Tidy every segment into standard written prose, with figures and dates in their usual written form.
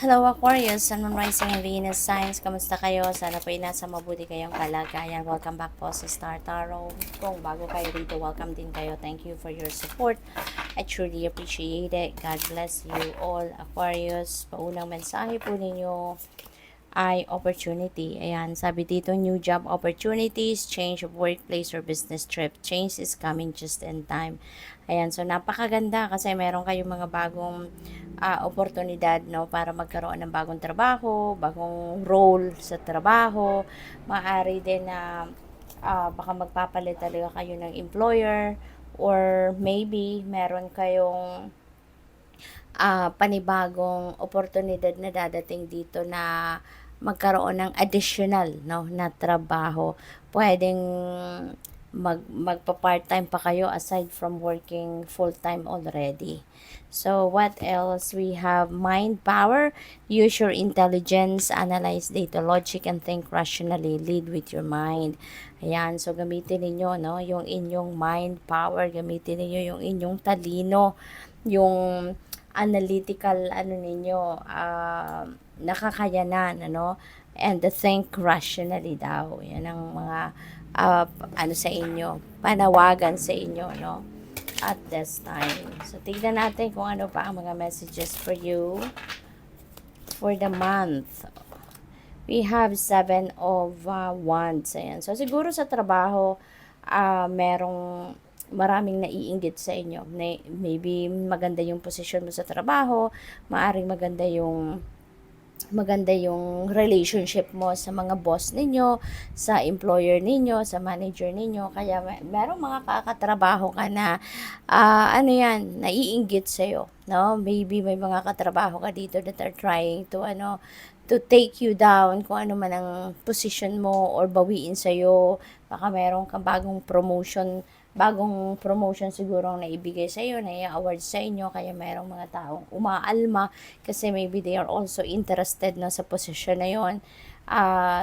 Hello Aquarius, Sun, Moon, Rising, and Venus signs. Kamusta kayo? Sana po ay nasa mabuti kayong kalagayan. Welcome back po sa Star Tarot. Kung bago kayo dito, welcome din kayo. Thank you for your support. I truly appreciate it. God bless you all, Aquarius. Paunang mensahe po ninyo ay opportunity. Ayan, sabi dito, new job opportunities, change of workplace or business trip. Change is coming just in time. Ayan, so napakaganda kasi meron kayong mga bagong oportunidad, no, para magkaroon ng bagong trabaho, bagong role sa trabaho. Maaari din na baka magpapalit talaga kayo ng employer, or maybe meron kayong panibagong oportunidad na dadating dito na magkaroon ng additional, no, na trabaho. Pwedeng magpa-part-time pa kayo aside from working full-time already. So, what else? We have mind power. Use your intelligence, analyze data, logic, and think rationally. Lead with your mind. Ayan, so gamitin ninyo, no, yung inyong mind power. Gamitin ninyo yung inyong talino, yung analytical, ano ninyo, nakakayanan, ano, and think rationally daw. Yan ang mga ano sa inyo, panawagan sa inyo, no, at this time. So, tignan natin kung ano pa ang mga messages for you for the month. We have 7 of Wands. Ayan. So, siguro sa trabaho, merong maraming naiinggit sa inyo. Maybe maganda yung posisyon mo sa trabaho, maaring maganda yung relationship mo sa mga boss ninyo, sa employer ninyo, sa manager ninyo. Kaya merong mga kakatrabaho ka na ano yan, naiinggit sa'yo, no? Maybe may mga katrabaho ka dito that are trying to to take you down, kung ano man ang position mo, or bawiin sa'yo. Baka meron kang bagong promotion siguro ang naibigay sa iyo, na i-award sa inyo, kaya mayroong mga taong umaalma kasi maybe they are also interested na sa posisyon na yon.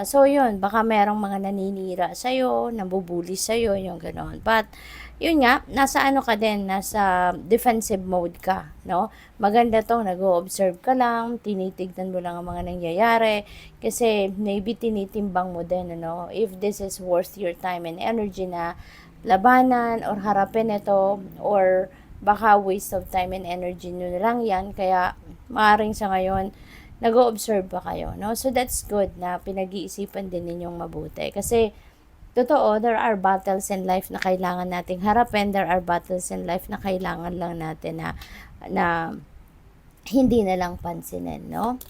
So yun, baka merong mga naninira sa iyo, nabubuli sa iyo, yung ganoon. But yun nga, nasa ano ka din, nasa defensive mode ka, no? Maganda tong nag-o-observe ka lang, tinitignan mo lang ang mga nangyayari, kasi maybe tinitimbang mo din, ano, if this is worth your time and energy na labanan or harapin ito, or baka waste of time and energy nyo na lang yan, kaya maaaring sa ngayon nag-o-observe pa kayo, no? So that's good na pinag-iisipan din ninyong mabuti, kasi totoo, there are battles in life na kailangan nating harapin, there are battles in life na kailangan lang natin na hindi na lang pansinin, no?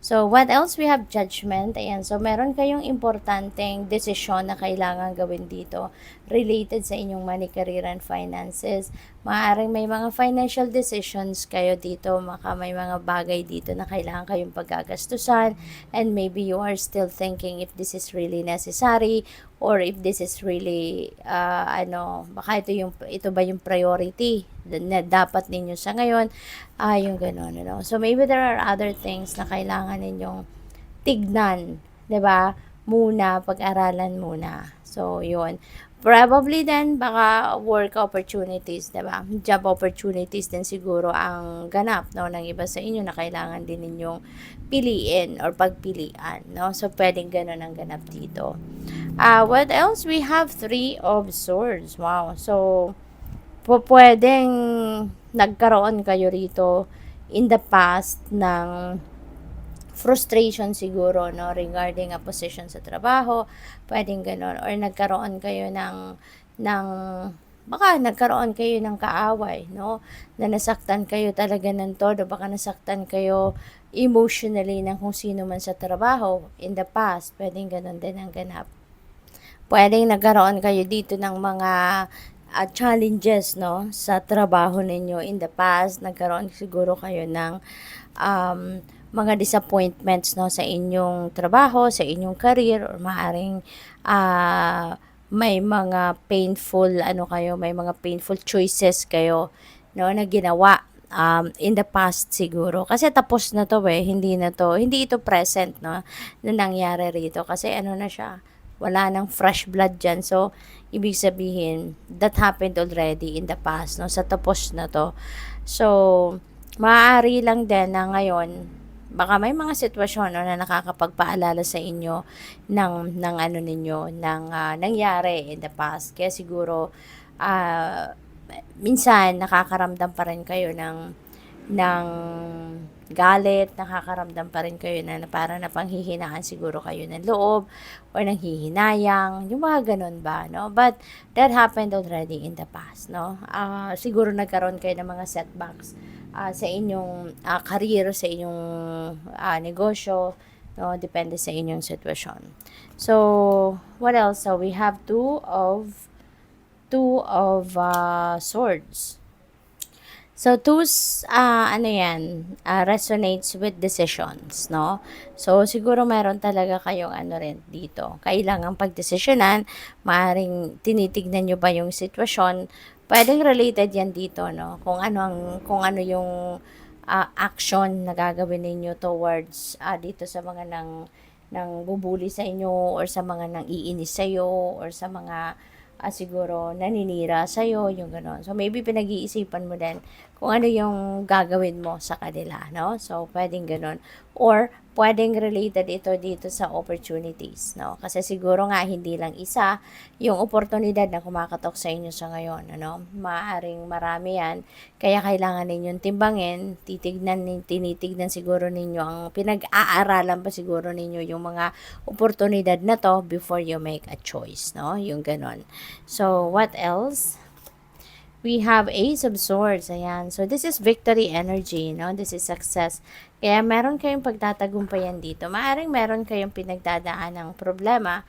So, what else? We have judgment. Ayan. So, meron kayong importanteng desisyon na kailangan gawin dito related sa inyong money, career, and finances. Maaaring may mga financial decisions kayo dito. May mga bagay dito na kailangan kayong paggagastusan. And maybe you are still thinking if this is really necessary, or if this is really, baka ito ba yung priority na dapat ninyo sa ngayon. Yung gano'n, ano. So, maybe there are other things na kailangan ninyong tignan, 'di ba? Muna, pag-aralan muna. So, yun. Probably then, baka work opportunities, 'di ba? Job opportunities din siguro ang ganap, no, ng iba sa inyo na kailangan din ninyong piliin or pagpilian, no? So, pwedeng gano'n ang ganap dito. What else? We have 3 of Swords. Wow. So, pwedeng nagkaroon kayo rito in the past ng frustration siguro, no, regarding a position sa trabaho, pwedeng ganon, or nagkaroon kayo ng baka nagkaroon kayo ng kaaway, no, na nasaktan kayo talaga ng todo, baka nasaktan kayo emotionally ng kung sino man sa trabaho in the past, pwedeng ganon din ang ganap. Pwedeng nagkaroon kayo dito ng mga challenges, no, sa trabaho ninyo in the past. Nagkaroon siguro kayo ng mga disappointments, no, sa inyong trabaho, sa inyong career, or maaring may mga painful may mga painful choices kayo, no, na ginawa in the past siguro. Kasi tapos na to, hindi ito present, no, na nangyari rito, kasi na siya, wala nang fresh blood dyan. So, ibig sabihin, that happened already in the past, no? Sa tapos na to. So, maaari lang din na ngayon, baka may mga sitwasyon, no, na nakakapagpaalala sa inyo ng ano ninyo, ng nangyari in the past. Kaya siguro, ah, minsan nakakaramdam pa rin kayo ng galit, nakakaramdam pa rin kayo na parang napanghihinaan siguro kayo ng loob or nanghihinayang, yung mga ganun ba, no? But that happened already in the past, no? Siguro nagkaroon kayo ng mga setbacks sa inyong career, sa inyong negosyo, no? Depende sa inyong sitwasyon. So, what else? So, we have two of swords. So, ano yan, resonates with decisions, no? So, siguro meron talaga kayong ano rin dito. Kailangang pagdesisyonan, maaaring tinitignan nyo ba yung sitwasyon. Pwedeng related yan dito, no? Kung ano yung action na gagawin ninyo towards dito sa mga nang bubuli sa inyo or sa mga nang iinis sa iyo or sa mga siguro naninira sa iyo, yung gano'n. So, maybe pinag-iisipan mo din kung ano yung gagawin mo sa kanila, no? So, pwedeng gano'n. Or, pwedeng related ito dito sa opportunities, no? Kasi siguro nga, hindi lang isa yung oportunidad na kumakatok sa inyo sa ngayon, ano? Maaaring marami yan. Kaya kailangan ninyong timbangin, tinitignan siguro ninyo ang pinag-aaralan pa siguro ninyo yung mga oportunidad na to before you make a choice, no? Yung ganon. So, what else? We have Ace of Swords. Ayan. So, this is victory energy, no? This is success. Kaya, meron kayong pagtatagumpayan dito. Maaring meron kayong pinagdadaan ng problema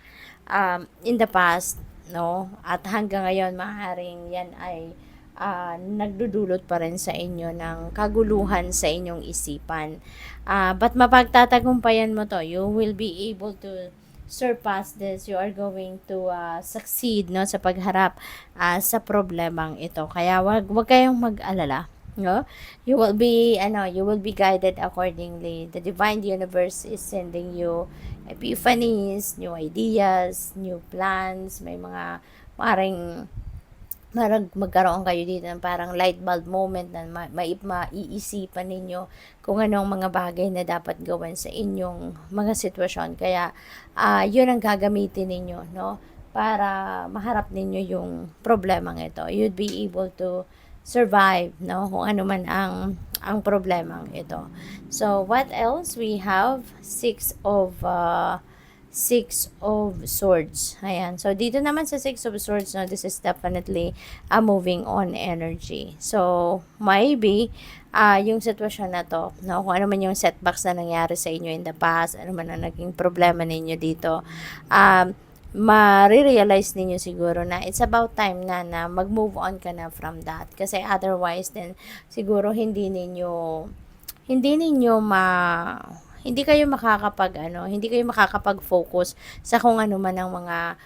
in the past, no? At hanggang ngayon, maaring yan ay nagdudulot pa rin sa inyo ng kaguluhan sa inyong isipan. But mapagtatagumpayan mo to. You will be able to surpass this. You are going to succeed, no, sa pagharap sa problemang ito. Kaya wag kayong mag-alala, no? You will be guided accordingly. The divine universe is sending you epiphanies, new ideas, new plans. May mga maring magkaroon kayo dito ng parang light bulb moment na maiisipan ninyo kung anong mga bagay na dapat gawin sa inyong mga sitwasyon. Kaya, yun ang gagamitin ninyo, no? Para maharap ninyo yung problemang ito. You'd be able to survive, no? Kung ano man ang problemang ito. So, what else? We have Six of Swords. Ayan. So, dito naman sa Six of Swords, no, this is definitely a moving on energy. So, maybe, yung sitwasyon na to, no, kung ano man yung setbacks na nangyari sa inyo in the past, ano man ang naging problema ninyo dito, ma-realize ninyo siguro na it's about time na mag-move on ka na from that. Kasi otherwise, then, siguro hindi kayo hindi kayo makakapag-focus sa kung ano man ang mga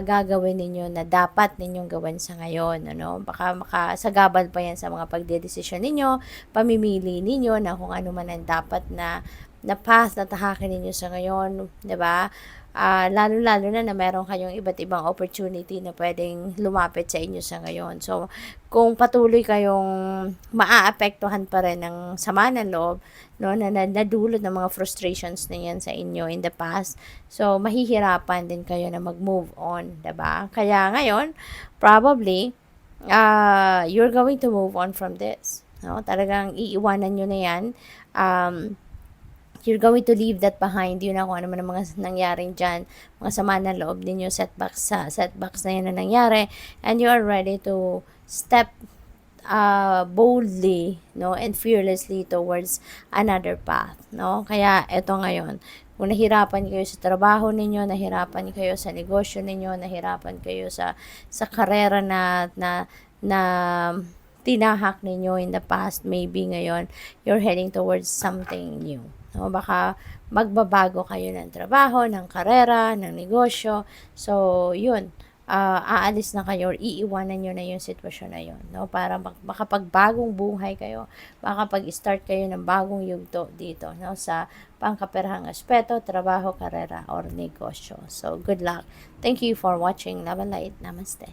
gagawin ninyo na dapat ninyong gawin sa ngayon, ano? Baka makasagabal pa yan sa mga pagdedesisyon ninyo, pamimili ninyo na kung ano man ang dapat na path na tahakin ninyo sa ngayon, 'di ba? Lalo-lalo na meron kayong iba't ibang opportunity na pwedeng lumapit sa inyo sa ngayon. So, kung patuloy kayong maaapektuhan pa rin ng sama ng loob, no, na nadulot ng mga frustrations na yan sa inyo in the past, so, mahihirapan din kayo na mag-move on, diba? Kaya ngayon, probably, you're going to move on from this. No? Talagang iiwanan nyo na yan. You're going to leave that behind. Yun na kung ano man ang mga nangyaring dyan, mga sama ng loob ninyo, setbacks na yan na nangyari, and you are ready to step boldly, no, and fearlessly towards another path, no? Kaya eto ngayon, kung nahirapan kayo sa trabaho ninyo, nahirapan kayo sa negosyo ninyo, nahirapan kayo sa karera na tinahak ninyo in the past, maybe ngayon you're heading towards something new. No, baka magbabago kayo ng trabaho, ng karera, ng negosyo. So, yun. Aalis na kayo or iiwanan nyo na yung sitwasyon na yun. No? Para makapagbagong buhay kayo. Makapag-start kayo ng bagong yugto dito. No? Sa pangkaperahang aspeto, trabaho, karera, or negosyo. So, good luck. Thank you for watching. Love and light. Namaste.